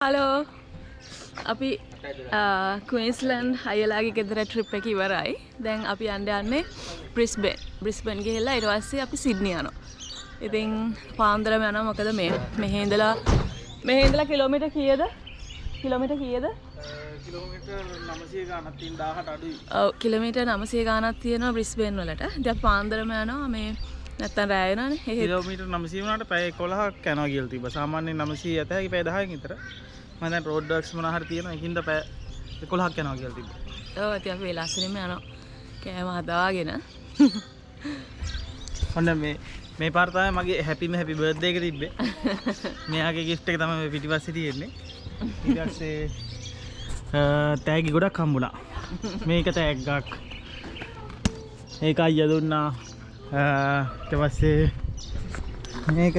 Hello. අපි Queensland අයලාගේ ගෙදර trip එක ඉවරයි. දැන් අපි යන්නේ Brisbane. Brisbane ගිහලා ඊට පස්සේ අපි Sydney යනවා. ඉතින් පාන්දරම යනවා මොකද මෙහි ඉඳලා කිලෝමීටර් කීයද? කිලෝමීටර් 900 ගානක් තියෙන 1000ට අඩුයි. ඔව් කිලෝමීටර් 900 ගානක් තියෙනවා Brisbane වලට. ඉතින් අපි පාන්දරම යනවා මේ නැත්තම් රෑ වෙනවනේ. කිලෝමීටර් 900 වුණාට පැය 11ක් යනවා කියලා තිබ්බා. සාමාන්‍යයෙන් 900 ඇත හැකි පැය 10ක් විතර. මම දැන් රෝඩ් වර්ක්ස් මොනවා හරි තියෙනවා. ඒකින්ද පැය 11ක් යනවා කියලා තිබ්බා. ඔව් ඉතින් අපි වෙලාසෙනෙම යනවා. කෑම හදාගෙන. ඔන්න මේ පාර තමයි මගේ හැපි බර්ත්ඩේ එක තිබ්බේ. මෙයාගේ gift එක තමයි මේ පිටිපස්සේ තියෙන්නේ. ඊට පස්සේ තෑගි ගොඩක් හම්බුණා. මේක තෑග්ගක්. ඒක අයියා දුන්නා. ඊට පස්සේ මේක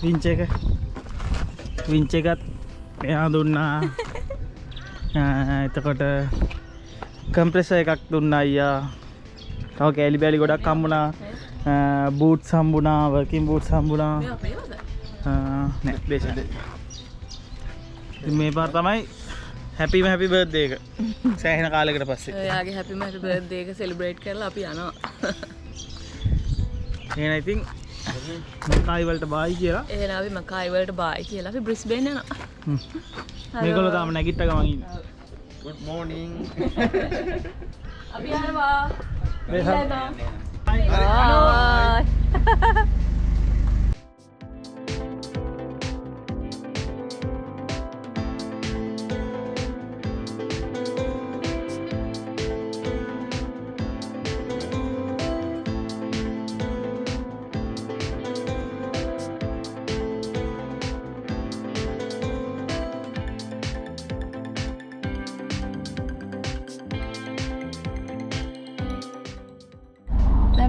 වින්ච් එකත් එයා දුන්නා. එතකොට කම්ප්‍රෙසර් එකක් දුන්නා අයියා. තව කෑලි බෑලි ගොඩක් හම්බුණා. බූට්ස් හම්බුණා, වර්කින් බූට්ස් හම්බුණා. නෑ දේශේ. මේ පාර තමයි හැපි බර්ත්ඩේ එක. සෑහෙන කාලයකට පස්සේ. එයාගේ හැපි බර්ත්ඩේ එක සෙලිබ්‍රේට් කරලා අපි යනවා. එහෙනම් ඉතින් මකායි වලට බායි කියලා. එහෙනම් අපි මකායි වලට බායි කියලා අපි බ්‍රිස්බේන් යනවා. මේගොල්ලෝ තාම නැගිට ගමන් ඉන්නේ. Good morning. අපි යනවා. Bye.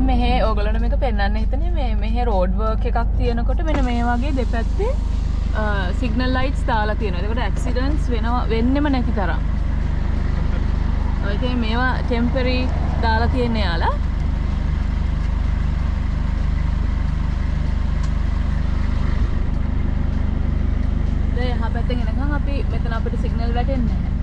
මෙහෙ ඕගොල්ලන්ට මේක පෙන්වන්න හිතන්නේ මෙහෙ රෝඩ් වර්ක් එකක් තියෙනකොට මෙන්න මේ වගේ දෙපැත්තේ සිග්නල් ලයිට්ස් දාලා තියෙනවා. ඒකට ඇක්සිඩන්ට්ස් වෙන්නෙම නැති තරම්. ඔය ඉතින් මේවා ටෙම්පරරි දාලා තියෙන්නේ යාලා. දැන් යහ පැත්තෙන් එනකම් අපි මෙතන අපිට සිග්නල් වැටෙන්නේ නැහැ.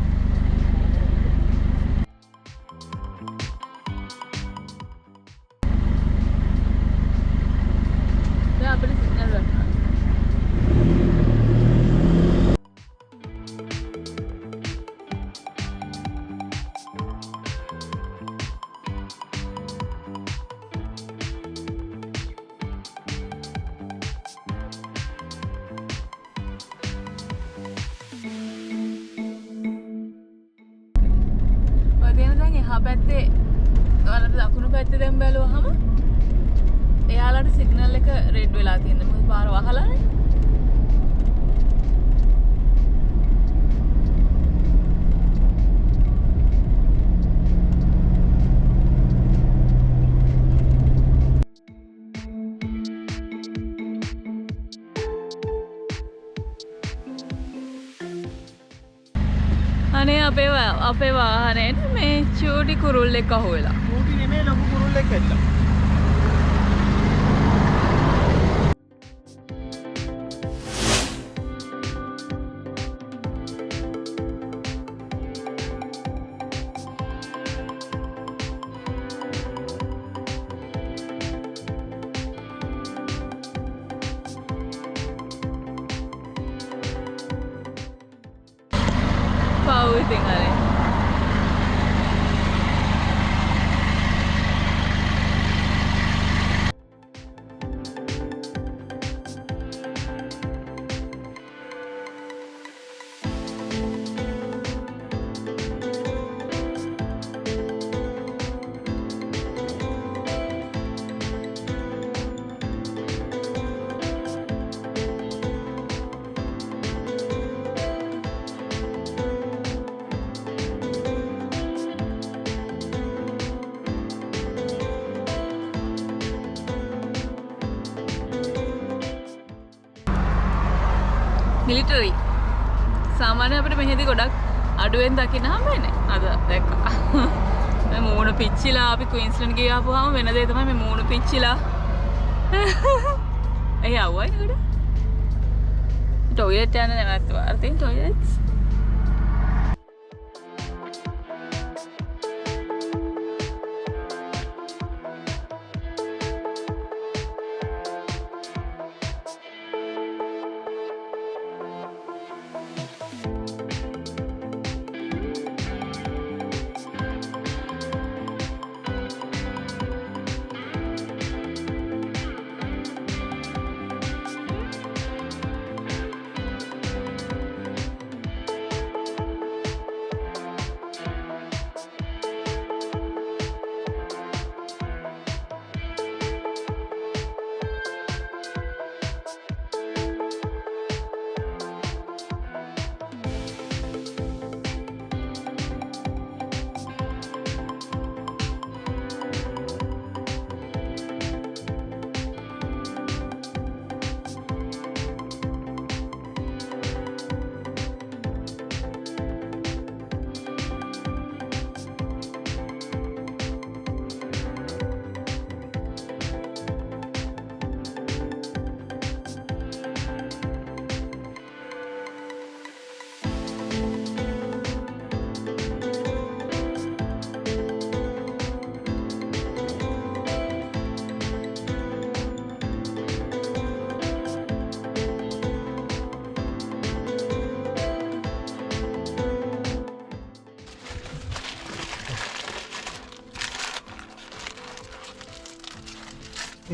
පැත්තේ ඔයාලට දකුණු පැත්තේ දැන් බැලුවහම එයාලට සිග්නල් එක රෙඩ් වෙලා තියෙනවා. මොකද පාර වහලානේ. අනේ අපේ වාහනේට මේ චූටි කුරුල්ලෙක් අහුවෙලා. චූටි නෙමෙයි ලොකු කුරුල්ලෙක් ඇවිල්ලා. පව් ඉතින් අනේ. මිලිටරි සාමාන්‍යයෙන් අපිට මෙහෙදි ගොඩක් අඩුවෙන් දකින්න හම්බෙන්නේ. අද දැක්කා. මේ මූණ පිච්චිලා අපි ක්වීන්ස්ලන්ඩ් ගියාපුවාම වෙන දේ තමයි මේ මූණ පිච්චිලා. එහේ ආවයි නේද? ටොයිලට් යන නැවතුවා. I think toilets.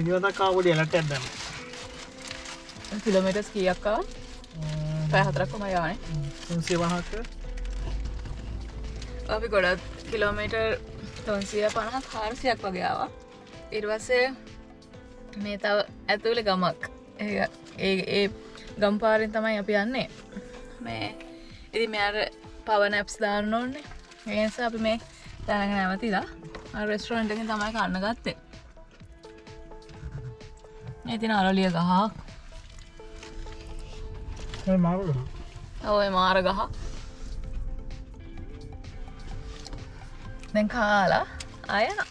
ඉනිවදක් ආවොඩි එලට ඇද්දම කිලෝමීටර්ස් කීයක් ආවා? පැය 4ක් වම යවනේ. 350ක අපි ගොඩක් කිලෝමීටර් 350 400ක් වගේ ආවා. ඊට පස්සේ මේ තව ඇතුලේ ගමක්. ඒ ගම් පාරෙන් තමයි අපි යන්නේ. මේ ඉතින් මෙයාට පවර් නැප්ස් දාන්න ඕනේ. ඒ නිසා අපි මේ දැනගෙන නැවතිලා අර රෙස්ටෝරන්ට් එකෙන් තමයි කන්න ගත්තේ. මේ තියෙන අරලිය ගහක්. ඒ මාර ගහ. ඔය මාර ගහ. දැන් කාලා ආය යනවා.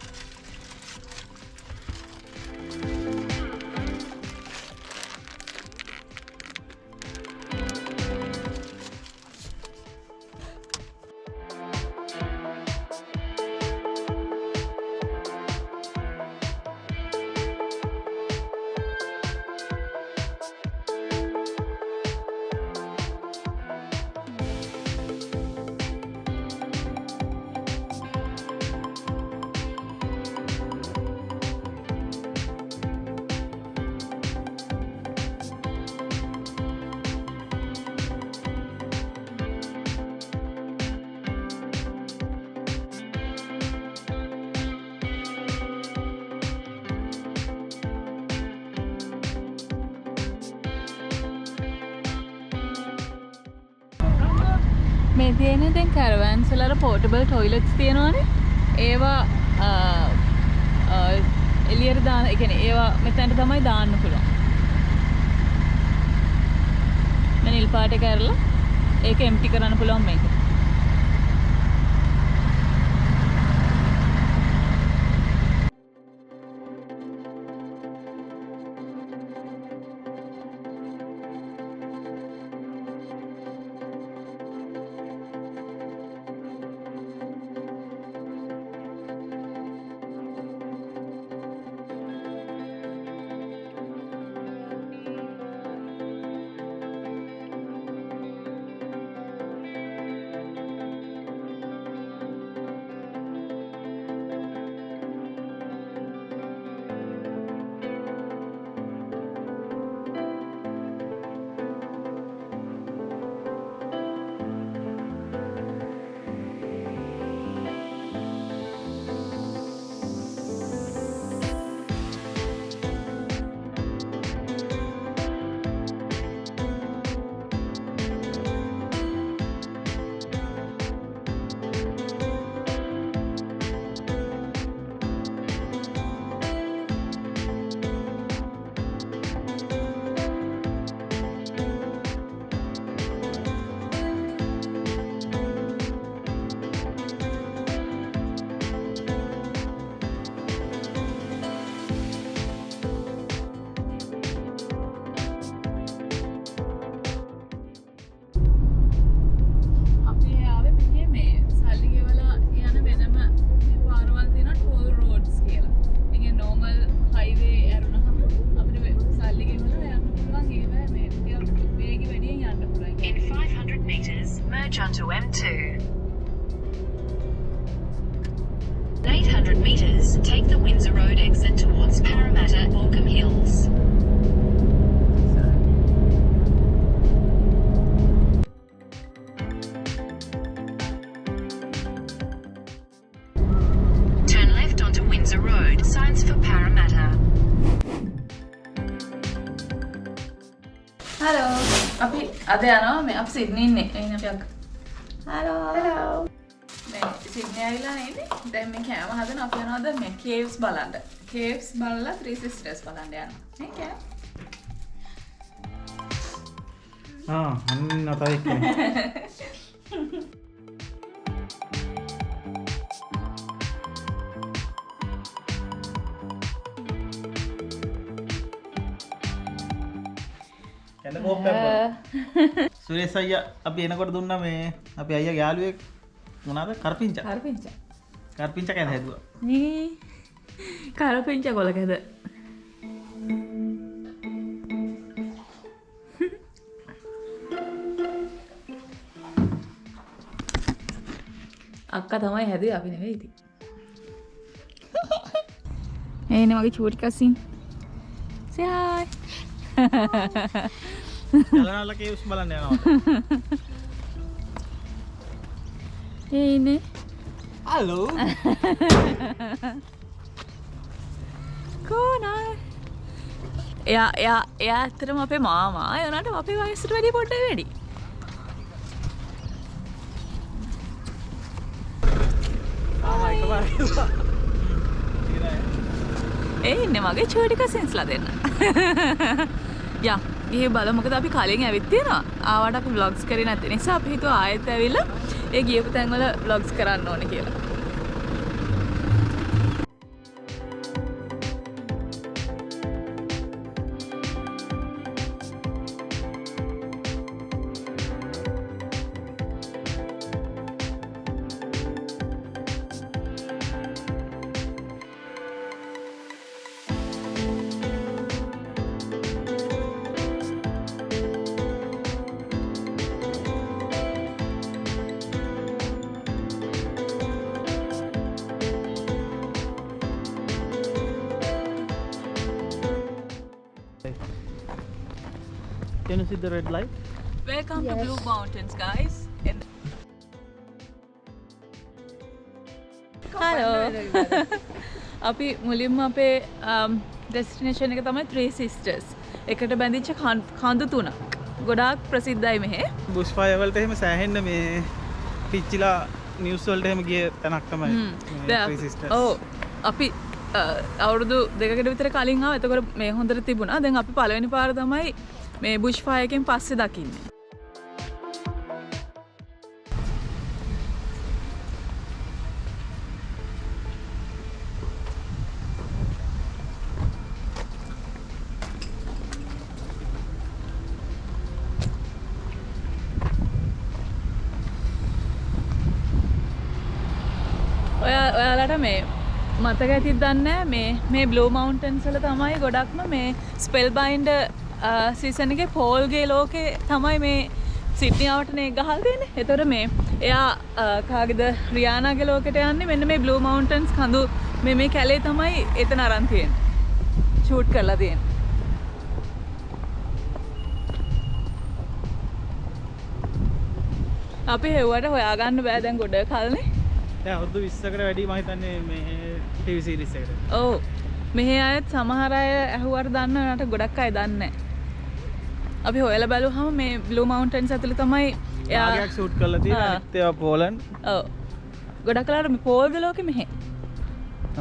මේ තියෙන දැන් කැරවෑන්ස් වල පෝටබල් ටොයිලට්ස් තියෙනවානේ. ඒවා එළියට දාන, ඒ කියන්නේ ඒවා මෙතනට තමයි දාන්න පුළුවන්. මම නිල් පාට කරලා ඒක එම්ටි කරන්න පුළුවන් මේක. merge onto M2. 800 metres, take the Windsor Road exit towards Parramatta, Morecambe Hills. Turn left onto Windsor Road, signs for Parramatta. Hello. අපි අද යනවා මේ අපි සිඩ්නි ඉන්නේ. එන්න අපි අක්ක. Hello. Hello. මේ සිඩ්නි ඇවිල්ලා ඉන්නේ. දැන් මේ කෑම හදන අපි යනවාද මේ caves බලන්න. Caves බලලා Three Sisters බලන්න යනවා. නේ කෑම. අන්න තව එක්කෙනෙක්. සුරේෂ් අයියා අපි එනකොට දුන්නා මේ අපි අයියාගේ යාළුවෙක් මොනවාද කරපිංචා කැඳ හැදුවා නේ කරපිංචා කොල කැඳ අක්කා තමයි හැදුවේ අපි නෙවෙයි ඉතින් එනේ මගේ චූටි කසින් say hi ජලනාල කේව්ස් බලන්න යනවා. ඒනේ. හලෝ. කොහොනයි? එයා ඇත්තටම අපේ මාමා. ඒ උනාට අපේ වයසට වැඩි පොඩ්ඩක් වැඩි. ඒ ඉන්නේ මගේ චූටි කසින්ස්ලා දෙන්න. යා ගිහ බලමු මොකද අපි කලින් ඇවිත් තියෙනවා. ආවට අපි vlogs කරේ නැති නිසා අපි හිතුවා ආයෙත් ඇවිල්ලා ඒ ගියපු තැන් වල vlogs කරන්න ඕනේ කියලා. Can you see the red light? Welcome to Blue Mountains, guys. Hello. අපි මුලින්ම අපේ destination එක තමයි Three Sisters. එකට බැඳිච්ච කඳු තුනක්. ගොඩාක් ප්‍රසිද්ධයි මෙහෙ. බුෂ් ෆයර් වලට එහෙම සෑහෙන්න මේ පිච්චිලා නිවුස් වලට එහෙම ගිය තැනක් තමයි Three Sisters. ඔව්. අපි අවුරුදු දෙකකට විතර කලින් ආවා. එතකොට මේ හොඳට තිබුණා. දැන් අපි පළවෙනි පාර තමයි මේ බුෂ් ෆයර් එකෙන් පස්සේ දකින්නේ. ඔයාලට මේ මතක ඇතිද දන්නේ මේ Blue Mountains වල තමයි ගොඩක්ම මේ Spellbinder සීසන් එකේ පෝල්ගේ ලෝකේ තමයි මේ සිඩ්නි ආවට නේ ගහලා තියෙන්නේ. ඒතකොට මේ එයා කාගේද රියානාගේ ලෝකෙට යන්නේ මෙන්න මේ Blue Mountains කඳු මේ කැලේ තමයි එතන අරන් තියෙන්නේ. ෂූට් කරලා තියෙන්නේ. අපි හෙව්වට හොයාගන්න බෑ දැන් ගොඩ කල්නේ. දැන් අවුරුදු 20කට වැඩි මම හිතන්නේ මේ TV series එකට. ඔව්. මෙහි අයත් සමහර අය ඇහුවට දන්න නට ගොඩක් අය දන්නේ නැහැ. අපි හොයලා බලුවහම මේ Blue Mountains ඇතුළේ තමයි එයා භාගයක් ෂූට් කරලා තියෙන්නේ. අනිත් ඒවා පෝලන්ඩ්. ඔව්. ගොඩක් කලාවට මේ පෝල්ගේ ලෝකෙ මෙහෙ.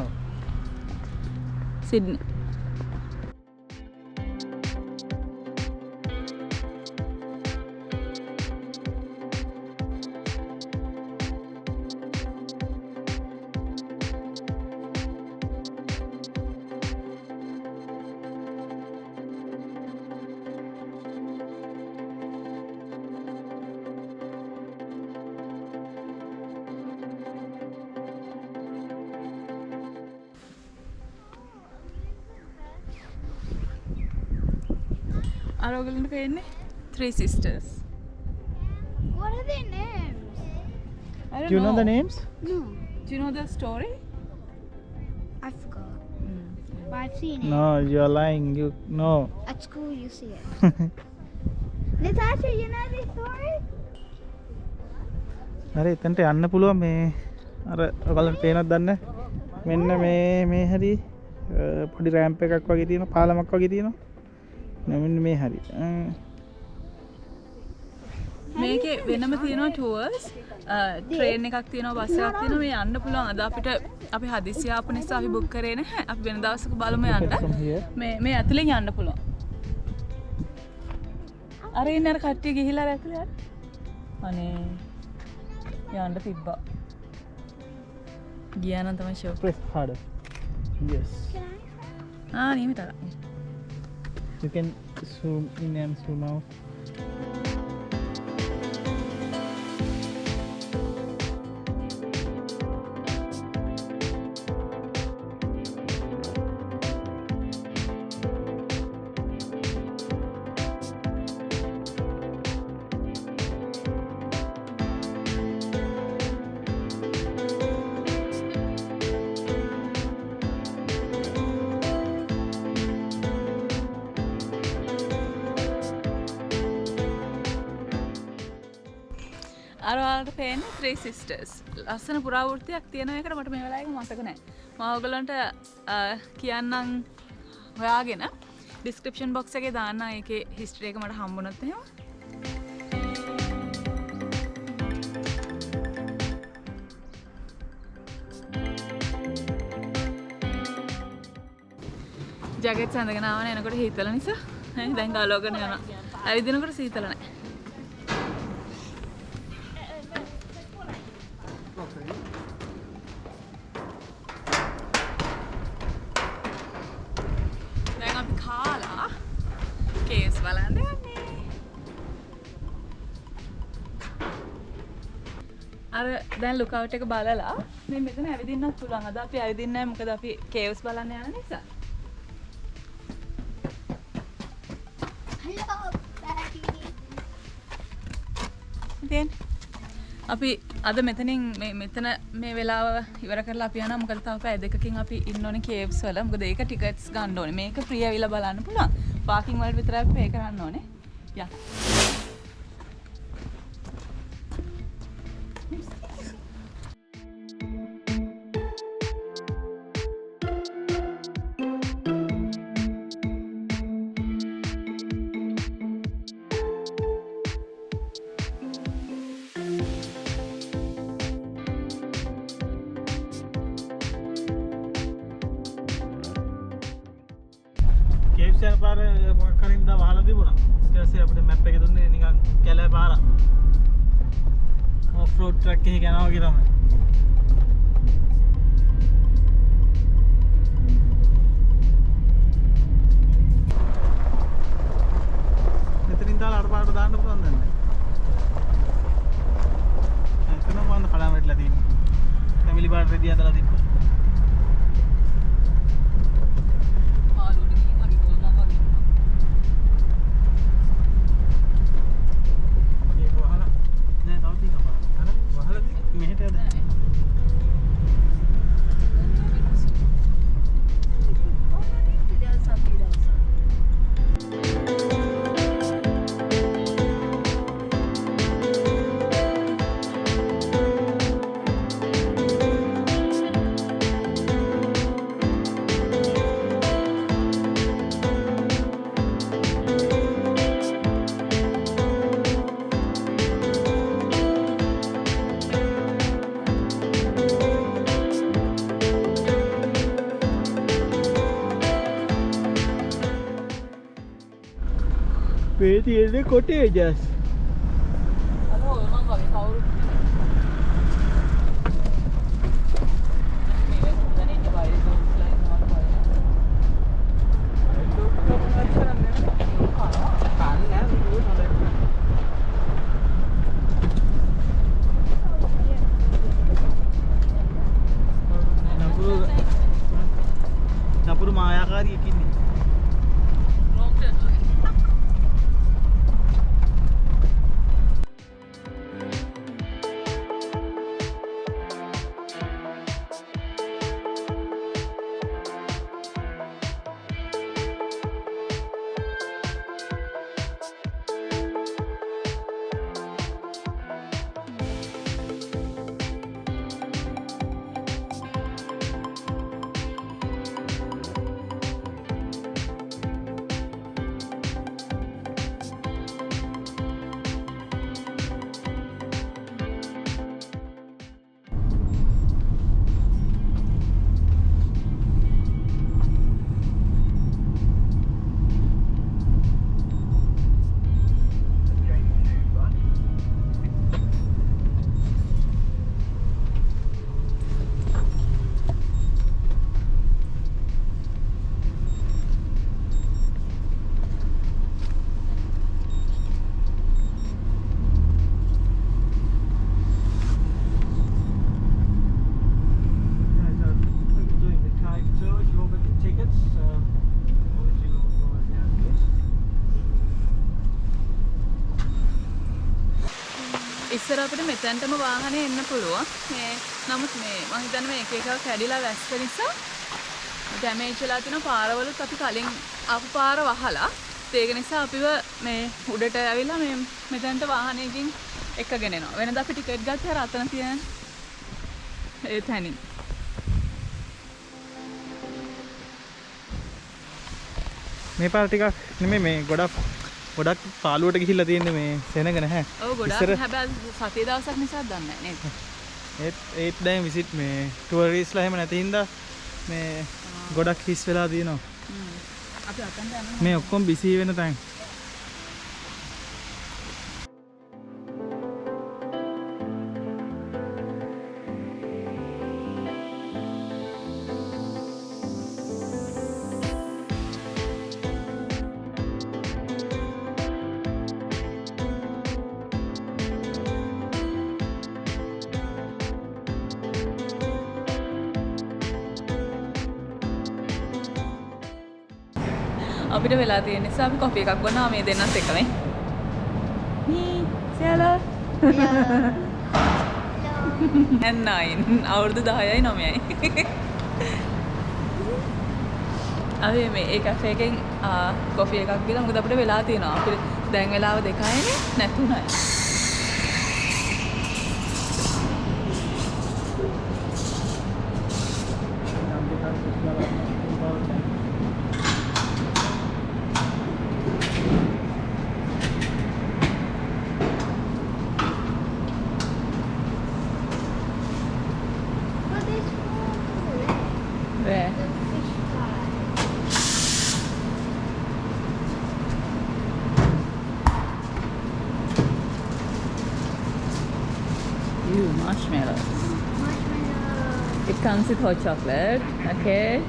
ඔව්. සිඩ්නි. අර ඔයගලන්ට පේන්නේ Three Sisters. What are their names? I don't Do you know the names? No, Do you know the story? I forgot. But I've seen it. No, you're lying. You know. At school, you see it. Natasha, you know this story? හරි එතනට යන්න පුළුවන් මේ අර ඔයගලන්ට පේනවද දන්නේ මෙන්න මේ හරි පොඩි රෑම්ප් එකක් වගේ තියෙනවා පාලමක් වගේ තියෙනවා මෙන්න මේ හරි මේකේ වෙනම තියෙනවා ටුවර්ස් ට්‍රේන් එකක් තියෙනවා බස් එකක් තියෙනවා මේ යන්න පුළුවන් අද අපිට අපි හදිසිය ආපු නිසා අපි බුක් කරේ නැහැ අපි වෙන දවසක බලමු යන්න මේ ඇතුලෙන් යන්න පුළුවන් අර ඉන්න අර කට්ටිය ගිහිලා අර ඇතුලේ අනේ යන්න තිබ්බා ගියා නම් තමයි show press harder yes නියමිතයි you can zoom in and zoom out අර ඔයාලට පේන්නේ Three Sisters. ලස්සන පුරාවෘත්තියක් තියෙන එකට මට මේ වෙලාවේ මතක නැහැ. මම ඔයගලන්ට කියන්නම් හොයාගෙන description box එකේ දාන්න ඒකේ history එක මට හම්බුනොත් එහෙම. ජැකට්ස් අඳගෙන ආවනේ එනකොට හීතල නිසා. දැන් ගාලවගෙන යනවා. ඇවිදිනකොට සීතල නැහැ. අර දැන් ලුකවුට් එක බලලා මේ මෙතන ඇවිදින්නත් පුළුවන්. අද අපි ඇවිදින්නේ නැහැ මොකද අපි කේව්ස් බලන්න යන නිසා. Hello, Daddy. දැන් අපි අද මෙතනින් මෙතන මේ වෙලාව ඉවර කරලා අපි යනවා. මොකද තව පැය දෙකකින් අපි ඉන්න ඕනේ කේව්ස් වල. මොකද ඒක ටිකට්ස් ගන්න ඕනේ. මේක ෆ්‍රී ඇවිල්ලා බලන්න පුළුවන්. පාකින් වලට විතරයි පේ කරන්න ඕනේ. යන්න. කේව්ස් යන පාර මොකක් හරි ඉඳලා වහලා තිබුණා. ඊට පස්සේ අපිට මැප් එක දුන්නේ නිකන් කැලෑ පාරක්. ඔෆ් රෝඩ් ට්‍රැක් එකේ යනවා වගේ තමයි. මෙතනින් දාලා අර පාරට දාන්න පුළුවන් දැන්. එතන මොනවද කඩාම වෙట్లా තියෙන්නේ. ෆැමිලි පාර රෙඩි හදලා තිබ්බා. මේ තියෙන්නේ කොටේජස්. අලෝ මම වගේ කවුරු මේ දැන් ඉන්න බයි ලයින් වල නපුරු මායාකාරියකින් ඉන්නේ. ඉස්සර අපිට මෙතැන්ටම වාහනේ එන්න පුළුවන්. මේ නමුත් මේ මම හිතන්නේ මේ එක එක කැඩිලා වැස්ස නිසා ඩැමේජ් වෙලා තියෙන පාරවලුත් අපි කලින් ආපු පාර වහලා ඒක නිසා අපිව මේ උඩට ඇවිල්ලා මේ මෙතැන්ට වාහනයකින් එකගෙන එනවා. වෙනදා අපි ටිකට් ගත්තේ අර අතන තියෙන ඒ තැනින්. මේ පාර ටිකක් නෙමෙයි මේ ගොඩක් පාළුවට ගිහිල්ලා තියෙන්නේ මේ සෙනග නැහැ. ඔව් ගොඩක් හැබැයි සතිය දවසක් නිසා දන්නේ නැහැ නේද? ඒත් දැන් විසිට් මේ ටුවරිස්ට්ලා එහෙම නැති හින්දා මේ ගොඩක් හිස් වෙලා තියෙනවා. අපි අතන්ට යනවා. මේ ඔක්කොම බිසී වෙන තැන්. අපිට වෙලා තියෙන නිසා අපි කොෆි එකක් බොනවා මේ දෙන්නත් එකනේ. මේ සයලා. and 9 අවුරුදු 10යි 9යි. අපි මේ ඒ කැෆේ එකෙන් කොෆි එකක් බීලා මොකද අපිට වෙලා තියෙනවා. අපිට දැන් වෙලාව 2යිනේ නැතුණයි. Marshmallows. It comes with hot chocolate. Okay.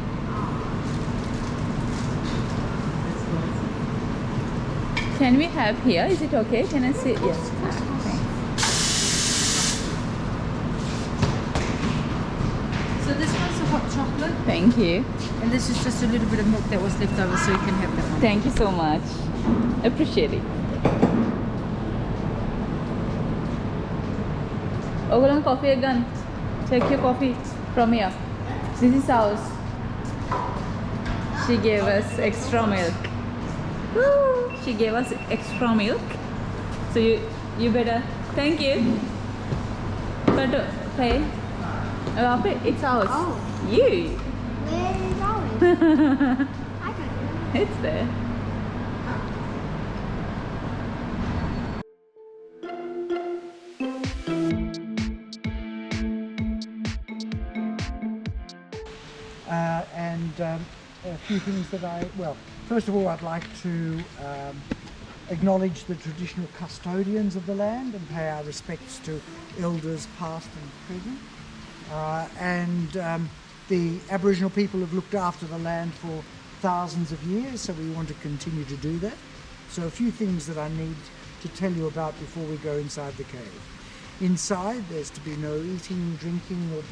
Can we have here? Is it okay? Can I sit? Yes. So this one's a hot chocolate, Thank you. and this is just a little bit of milk that was left over, so you can have that one. Thank you so much. Appreciate it. Ogolan coffee again. Take your coffee from here. This is ours. She gave us extra milk. Woo! She gave us extra milk. So you better thank you. But pay. It's ours. Oh. You. Where is ours? I don't know. It's there. A few things that first of all, I'd like to acknowledge the traditional custodians of the land and pay our respects to elders past and present. The Aboriginal people have looked after the land for thousands of years, so we want to continue to do that. So a few things that I need to tell you about before we go inside the cave. Inside, there's to be no eating, drinking or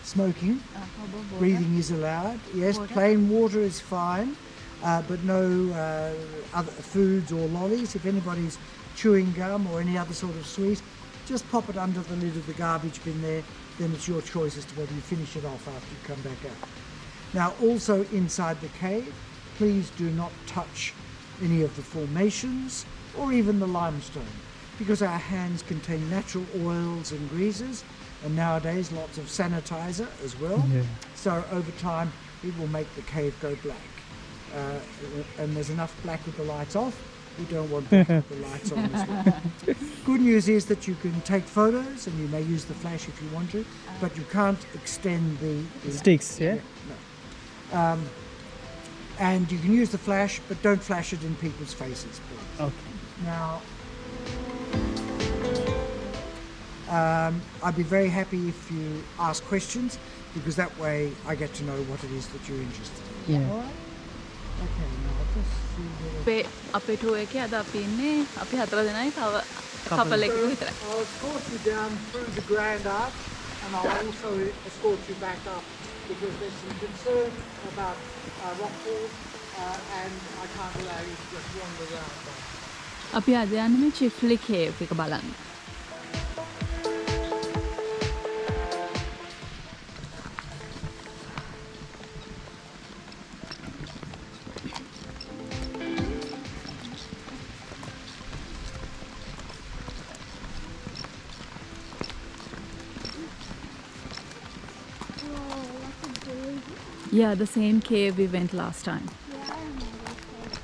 smoking. Breathing is allowed. Yes, plain water is fine, but no other foods or lollies. If anybody's chewing gum or any other sort of sweet, just pop it under the lid of the garbage bin there. Then it's your choice as to whether you finish it off after you come back out. Now, also inside the cave, please do not touch any of the formations or even the limestone, because our hands contain natural oils and greases, and nowadays lots of sanitizer as well. Yeah. So over time it will make the cave go black. And there's enough black with the lights off. We don't want black with the lights on as well. Good news is that you can take photos and you may use the flash if you want to, but you can't extend the Sticks, yeah? No. And you can use the flash, but don't flash it in people's faces, please. Okay. Now, I'd be very happy if you ask questions, because that way I get to know what it is that you're interested in. Yeah. All right? Okay, now I'll just see where... අපේ ටෝ එකේ අද අපි ඉන්නේ අපි 4 දෙනයි තව couple එකක විතරයි. I'll escort you down through the Grand Arch, and I'll also escort you back up, because there's some concern about rock falls, and I can't allow you to just wander around. අපි අද යන්නේ මේ චිෆ්ලි cave එක බලන්න. Yeah, the same cave we went last time. Yeah, I remember this cave.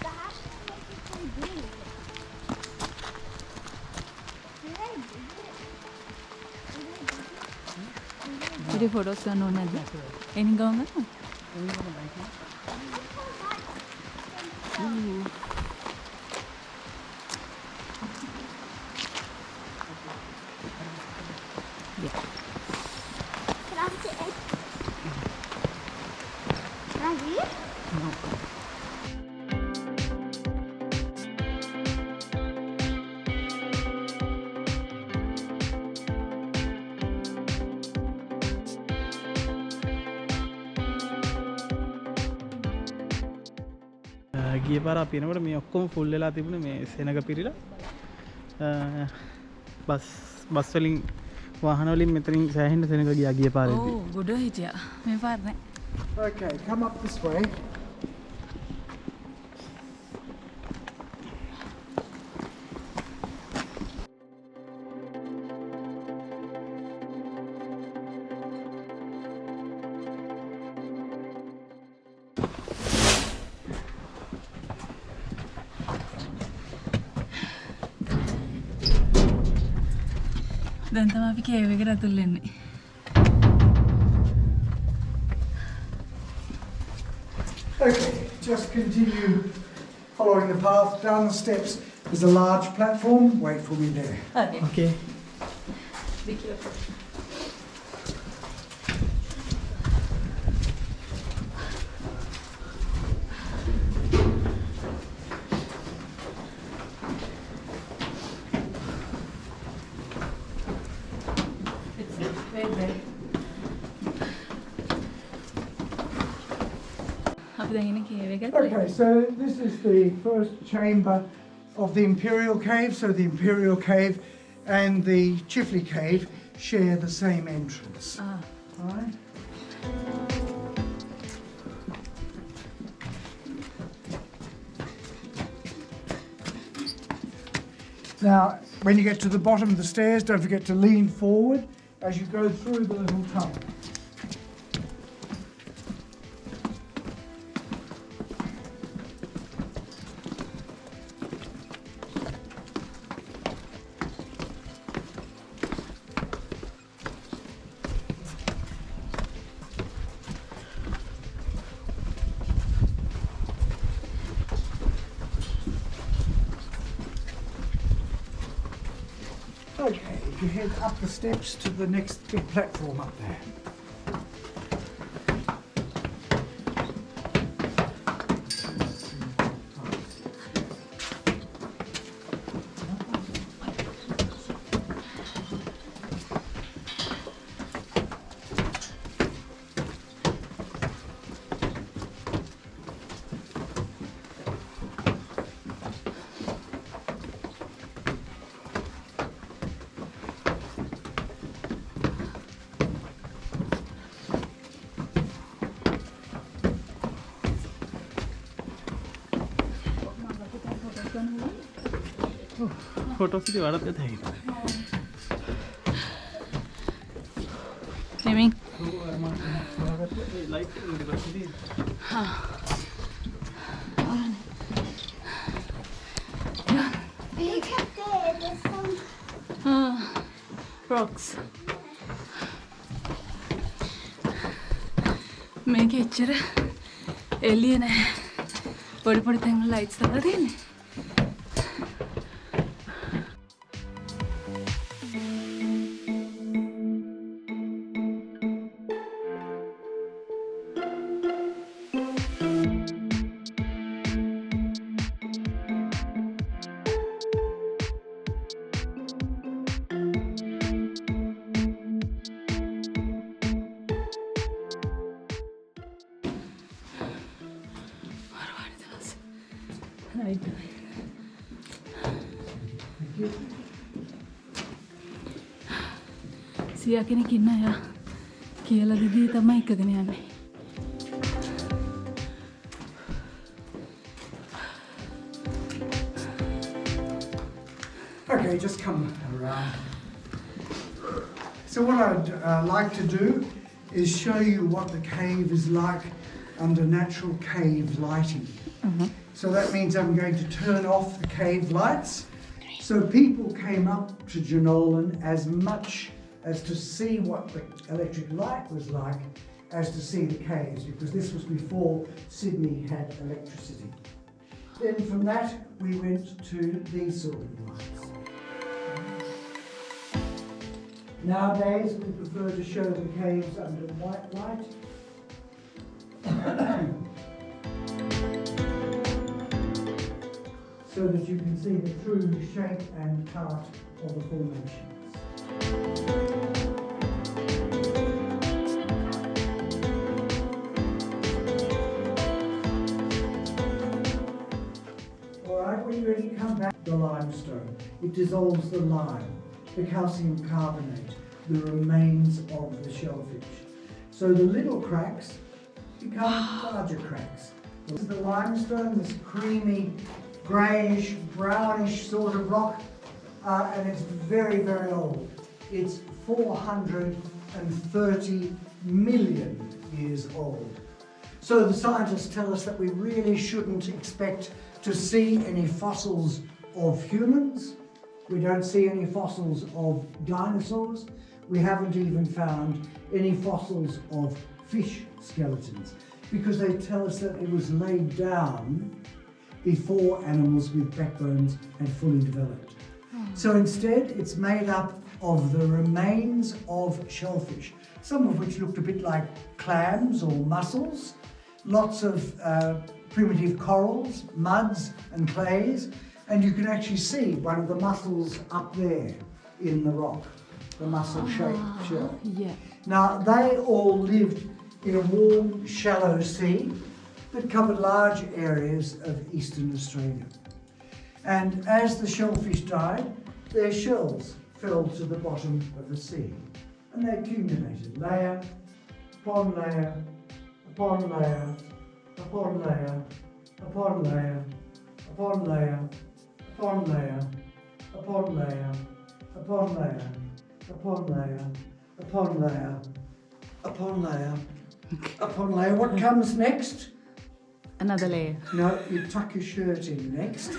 But how can I make this one big? Did I dig it? Pretty photos ගන්න ඕනේ නැද්ද? එනින් ගමු ගන්න. Can I sit in? Can I read? ගිය පාර අපි එනකොට මේ ඔක්කොම ෆුල් වෙලා තිබුණේ මේ සෙනග පිරීලා බස් වලින් වාහන වලින් මෙතනින් සෑහෙන්න සෙනග ගියා ගිය පාරේදී. ඕ ගොඩ හිටියා. මේ පාර නෑ. Okay, come up this way. දැන් තමයි අපි කේව් එකට ඇතුල් වෙන්නේ. Okay, just continue following the path down the steps. There's a large platform. Wait for me there. Okay. Okay. Be careful. Okay, so this is the first chamber of the Imperial Cave. So the Imperial Cave and the Chifley Cave share the same entrance. Ah. Right? Now, when you get to the bottom of the stairs, don't forget to lean forward as you go through the little tunnel. Okay, you head up the steps to the next big platform up there. Photos ඉතින් වඩාත් ගත හැකියි. Jamie. Light එක ඉතින් Look at there, there's some. Rocks. මේක එච්චර එළිය නැහැ. පොඩි පොඩි තැන් වල ලයිට්ස් දාලා තියෙන්නේ. සියා කෙනෙක් ඉන්න අය කියලා දිදී තමයි එකගෙන යන්නේ. Okay, just come around. So what I'd like to do is show you what the cave is like under natural cave lighting. So that means I'm going to turn off the cave lights. So people came up to Jenolan as much as to see what the electric light was like as to see the caves, because this was before Sydney had electricity. Then from that we went to these sort of lights. Nowadays we prefer to show the caves under white light. So that you can see the true shape and part of the formations. Alright, when you're ready to come back, the limestone. It dissolves the lime, the calcium carbonate, the remains of the shellfish. So the little cracks become larger cracks. This is the limestone, this creamy, greyish, brownish sort of rock, and it's very, very old. It's 430 million years old. So the scientists tell us that we really shouldn't expect to see any fossils of humans. We don't see any fossils of dinosaurs. We haven't even found any fossils of fish skeletons, because they tell us that it was laid down before animals with backbones had fully developed. So instead, it's made up of the remains of shellfish, some of which looked a bit like clams or mussels, lots of primitive corals, muds and clays, and you can actually see one of the mussels up there in the rock, the mussel-shaped shell. Yeah. Now, they all lived in a warm, shallow sea that covered large areas of eastern Australia. And as the shellfish died, their shells fell to the bottom of the sea, and they accumulated layer upon layer upon layer upon layer upon layer upon layer upon layer upon layer upon layer upon layer upon layer upon layer upon layer. What comes next? Another layer. No, you tuck your shirt in next.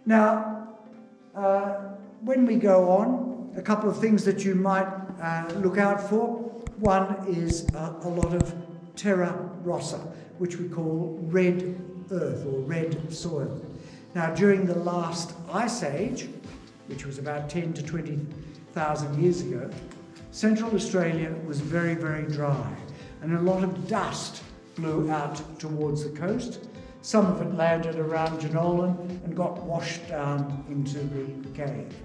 Now, when we go on, a couple of things that you might look out for. One is a lot of terra rossa, which we call red earth or red soil. Now, during the last ice age, which was about 10 to 20,000 years ago, Central Australia was very, very dry, and a lot of dust blew out towards the coast. Some of it landed around Jenolan and got washed down into the cave.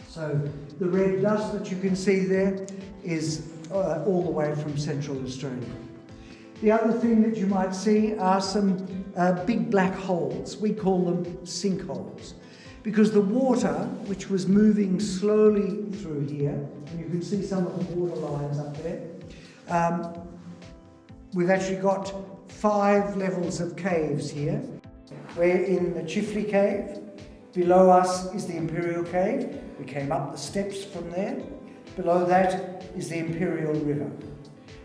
So the red dust that you can see there is all the way from Central Australia. The other thing that you might see are some big black holes. We call them sinkholes, because the water, which was moving slowly through here, and you can see some of the water lines up there, we've actually got 5 levels of caves here. We're in the Chifley Cave. Below us is the Imperial Cave. We came up the steps from there. Below that is the Imperial River.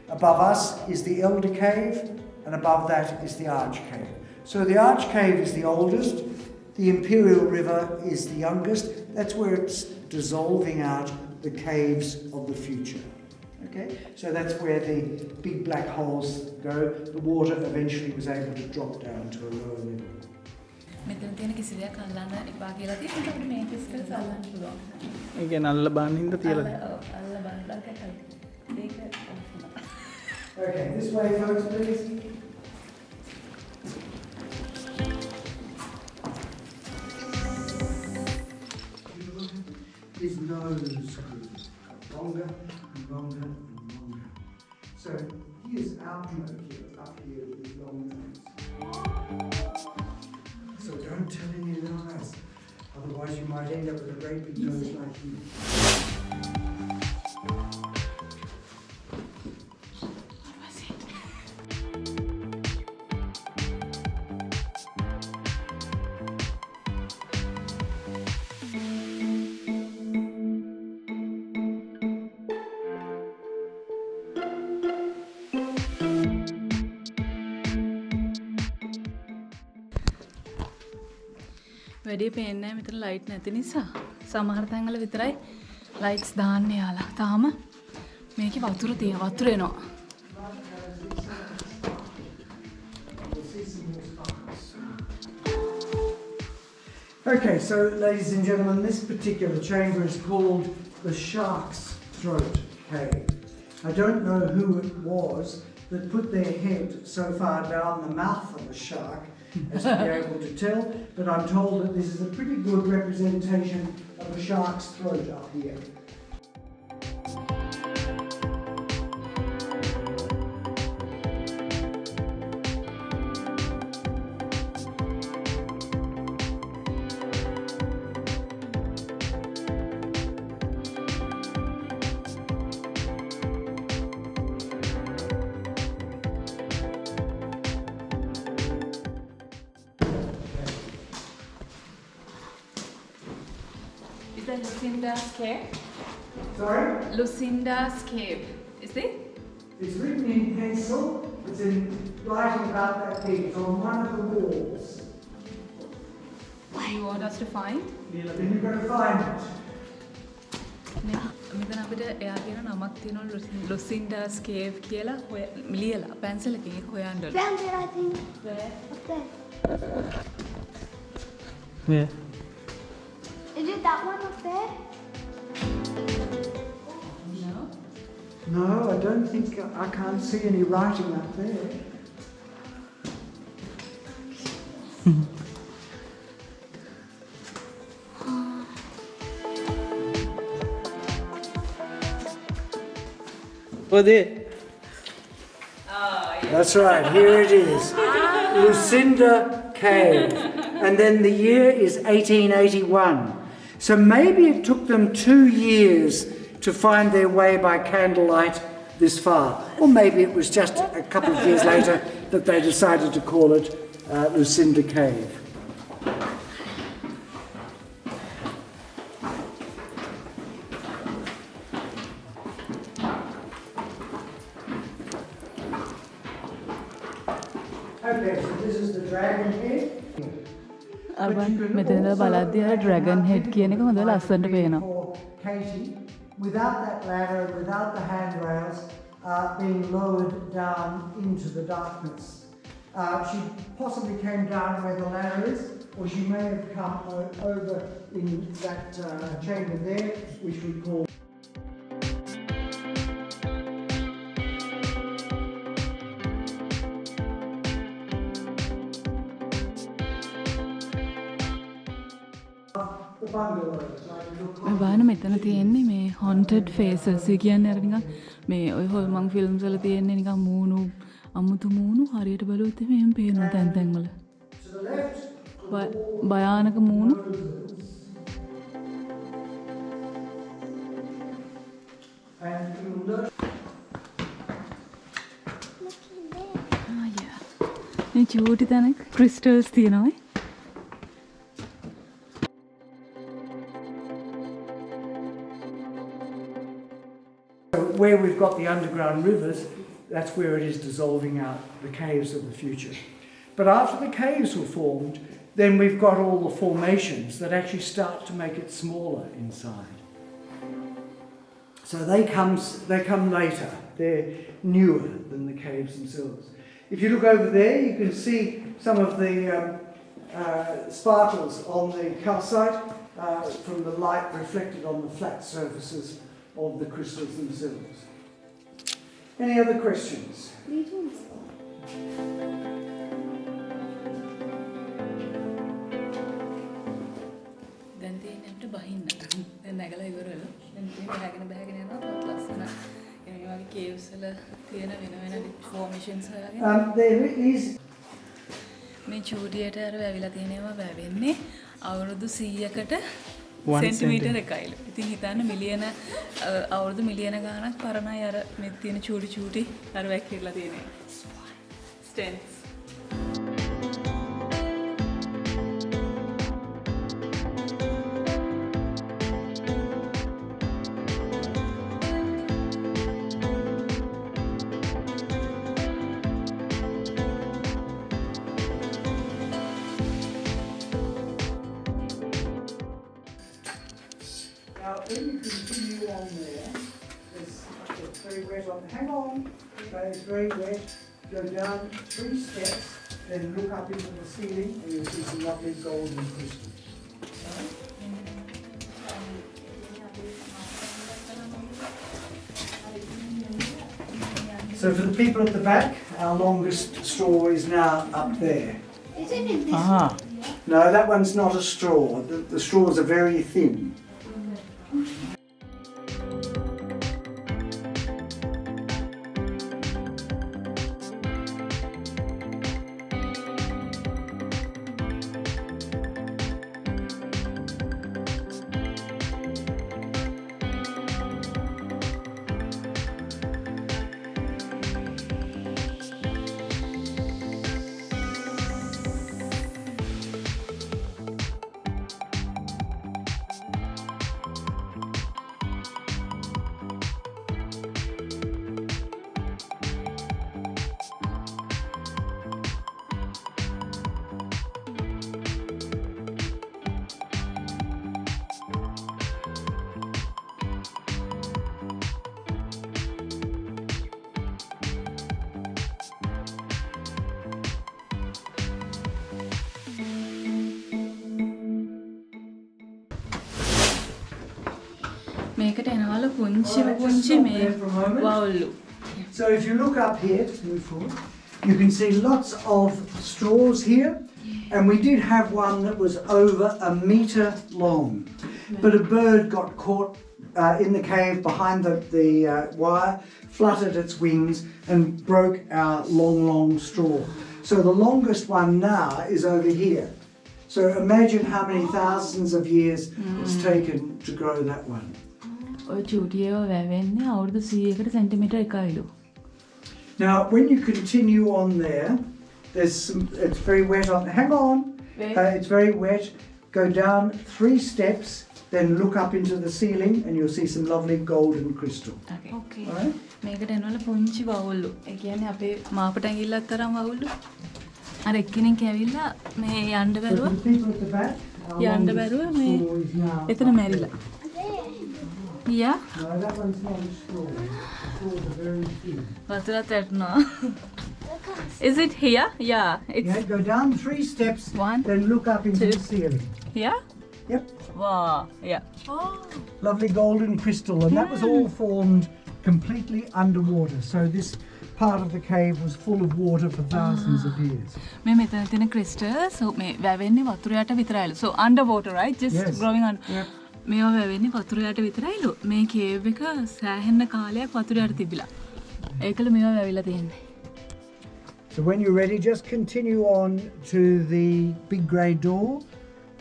Above us is the Elder Cave, and above that is the Arch Cave. So the Arch Cave is the oldest, the Imperial River is the youngest. That's where it's dissolving out the caves of the future. Okay, so that's where the big black holes go. The water eventually was able to drop down to a lower level. මෙතන තියෙන කිසි දෙයක් අල්ලන්න එපා කියලා තියෙනවා. අපිට මේ ක්‍රිස්ටල්ස් අල්ලන්න පුළුවන්. ඒ කියන්නේ අල්ල බාන්න හින්දා තියලා අල්ල බලලා කටයි. ඒක Okay, this way folks please. His nose grew longer and longer and longer. So here's our Pinocchio up here with his long nose. So don't tell anyone else, otherwise you might end up with a great big nose like you. වැඩි පේන්නේ නැහැ මෙතන light නැති නිසා. සමහර තැන්වල විතරයි lights දාන්නේ යාලා. තාම මේකේ වතුර තියෙන වතුර එනවා. Okay, so ladies and gentlemen, this particular chamber is called the Shark's Throat Cave. I don't know who it was that put their head so far down the mouth of a shark as to be able to tell, but I'm told that this is a pretty good representation of a shark's throat up here. Is that Lucinda's cave? Sorry? Lucinda's cave. Is it? It's written in pencil, it's in writing about that big, it's on one of the walls. What do you want us to find? Then you've got to find it. මෙතන අපිට එයා කියන නමක් තියෙනවා Lucinda's cave කියලා ලියලා pencil එකකින් ඒක හොයන්න. Found it, I think. Where? Up there. Where? Is it that one up there? No. No, I don't think, I can't see any writing up there. Oh, there. That's right, here it is. Lucinda Cave. And then the year is 1881. So maybe it took them 2 years to find their way by candlelight this far. Or maybe it was just a couple of years later that they decided to call it Lucinda Cave. Okay, so this is the dragon head. අරබන් මෙතනද බලද්දී අර dragon head කියන එක හොඳ ලස්සනට පේනවා. Katie, without that ladder, without the handrails, being lowered down into the darkness. She possibly came down where the ladder is, or she may have come over in that chamber there, which we call the bungalow. බලන්න මෙතන තියෙන්නේ මේ haunted faces. ඒ කියන්නේ අර නිකන් මේ ඔය හොල්මන් ෆිල්ම්ස් වල තියෙන්නේ නිකන් මූණු අමුතු මූණු හරියට බලුවොත් එහෙම පේනවා තැන් තැන් වල. To the left, භයානක මූණු. and to the left. ආ යා. මේ චූටි තැනක ක්‍රිස්ටල්ස් තියෙනවා. Where we've got the underground rivers, that's where it is dissolving out the caves of the future. But after the caves were formed, then we've got all the formations that actually start to make it smaller inside. So they come later. They're newer than the caves themselves. If you look over there, you can see some of the sparkles on the calcite from the light reflected on the flat surfaces of the crystals themselves. Any other questions? දැන් තියෙන්නේ අපිට බහින්න. දැන් නැගලා ඉවරවල. දැන් තියෙන්නේ බහගෙන යනවා තවත් ලස්සන. ඒ වගේ caves වල තියෙන වෙන formations හොයාගෙන. There is මේ චූටියට අර වැවිලා තියෙනවා වැවෙන්නේ අවුරුදු 100කට 1 සෙන්ටිමීටර් එකයිලු. ඉතින් හිතන්න මිලියන අවුරුදු මිලියන ගාණක් පරණයි අර මේ තියෙන චූටි අර වැක්කිරලා තියෙනවා. ස්ටෙන්ස්. Now, when you continue on there, it's very wet on. Hang on, okay, it's very wet. Go down 3 steps, then look up into the ceiling, and you'll see some lovely golden crystals. So for the people at the back, our longest straw is now up there. Isn't it this Ah. No, that one's not a straw. The straws are very thin. මේකට එනවලු පුංචි මේ වවුල්ලු. So if you look up here, move forward, you can see lots of straws here, and we did have one that was over 1 metre long, but a bird got caught in the cave behind the wire, fluttered its wings and broke our long straw. So the longest one now is over here. So imagine how many thousands of years it's taken to grow that one. ඔය චූටියව වැවෙන්නේ අවුරුදු 100කට centimetre එකයිලු. Now, when you continue on there, it's very wet on. Hang on. It's very wet. Go down 3 steps, then look up into the ceiling, and you'll see some lovely golden crystal. Okay. All right. මේකට එනවලු පුංචි වවුල්ලු. ඒ කියන්නේ අපේ මාපට ඇඟිල්ලක් තරම් වවුල්ලු. අර එක්කෙනෙක් ඇවිල්ලා මේ යන්න So for බැරුව the people at the back, our යන්න longest බැරුව මේ straw is now එතන මැරිලා. Yeah. No, that one's not a straw. The straws are very thin. වතුරත් වැටෙනවා. Is it here? Yeah. It's Yeah, go down 3 steps, 1, then look up into 2. the ceiling. Yeah. Yep, Wow. Yeah. Oh. lovely golden crystal, and that was all formed completely underwater. So this part of the cave was full of water for thousands of years. මේ මෙතන තියෙන crystals so මේ වැවෙන්නේ වතුර යට විතරයිලු. So underwater, right? Just Yes. growing on. Yep. මේවා වැවෙන්නේ වතුර යට විතරයිලු. මේ කේව් එක සෑහෙන කාලයක් වතුර යට තිබිලා. ඒකල මේවා වැවිලා තියෙන්නේ. So when you're ready, just continue on to the big grey door,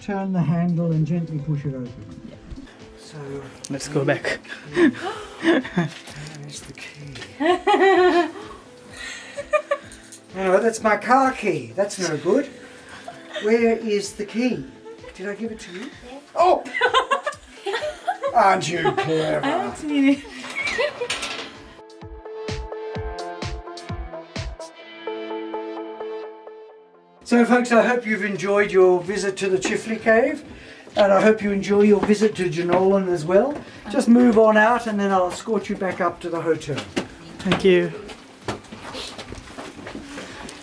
turn the handle and gently push it open. So Let's go back. there's the key. No, that's my car key. That's no good. Where is the key? Did I give it to you? Oh! Aren't you clever? So folks, I hope you've enjoyed your visit to the Chifley Cave. And I hope you enjoy your visit to Janolan as well. Just move on out and then I'll escort you back up to the hotel. Thank you.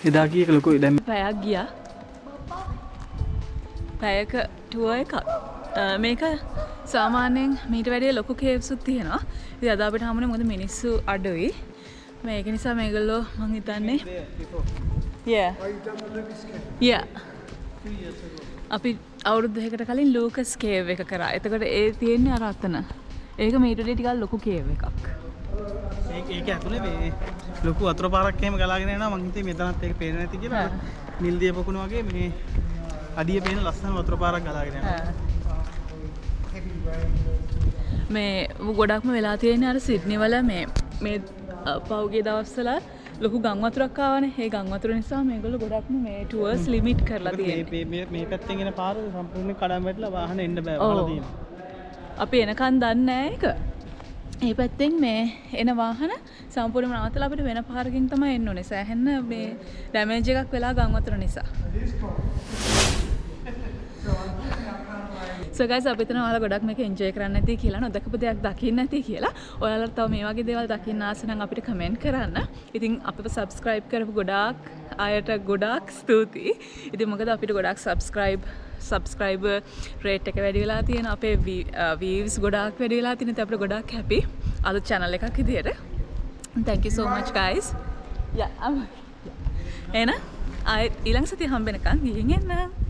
එදා කීයක ලොකුයි දැන් පැයක් ගියා. පැයක tour එකක්. මේක සාමාන්‍යයෙන් මීට වැඩිය ලොකු කේව්ස්ුත් තියෙනවා. ඉතින් අද අපිට හම්බුනේ මොකද මිනිස්සු අඩුයි. මේක නිසා මේගොල්ලෝ මං හිතන්නේ අපි අවුරුදු දෙකකට කලින් ලූකස් කේව් එක කරා. එතකොට ඒ තියෙන්නේ අර අතන. ඒක මීට වඩා ටිකක් ලොකු කේව් එකක්. ඒක ඇතුලේ මේ ලොකු වතුර පාරක් එහෙම ගලාගෙන යනවා. මං හිතේ මෙතනත් ඒක පේන්නේ නැති කියලා. නිල් දිය පොකුණ වගේ මේ අඩිය පේන ලස්සන වතුර පාරක් ගලාගෙන යනවා. මේ ගොඩක්ම වෙලා තියෙන්නේ අර සිඩ්නි වල මේ පහුගිය දවස්වල ලොකු ගම් වතුරක් ආවනේ. ඒ ගම් වතුර නිසා මේගොල්ලෝ ගොඩක්ම මේ ටුවර්ස් ලිමිට් කරලා තියෙන්නේ. මේ පැත්තෙන් එන පාර සම්පූර්ණයෙන් කඩම් වැටලා වාහන එන්න බෑ වහලා තියෙනවා. අපි එනකන් දන්නේ නැහැ ඒක. ඒ පැත්තෙන් මේ එන වාහන සම්පූර්ණයෙන්ම නවත්තලා අපිට වෙන පාරකින් තමයි එන්න ඕනේ. සෑහෙන්න මේ ඩැමේජ් එකක් වෙලා ගම් වතුර නිසා. So guys, අපි හිතනවා ඔයාලා ගොඩක් මේක එන්ජොයි කරන්න නැති කියලා, නොදකපු දෙයක් දකින්න නැති කියලා. ඔයාලා තව මේ වගේ දේවල් දකින්න ආස නම් අපිට කමෙන්ට් කරන්න. ඉතින් අපිව subscribe කරපු ගොඩාක් අයට ගොඩාක් ස්තුතියි. ඉතින් මොකද අපිට ගොඩාක් subscriber rate එක වැඩි වෙලා තියෙන, අපේ views ගොඩාක් වැඩි වෙලා තියෙන. ඉතින් අපිට ගොඩාක් happy අලුත් channel එකක් විදියට. Thank you so much guys. එහෙනම් ආයෙත් ඊළඟ සතිය හම්බෙනකන් ගිහින් එන්න.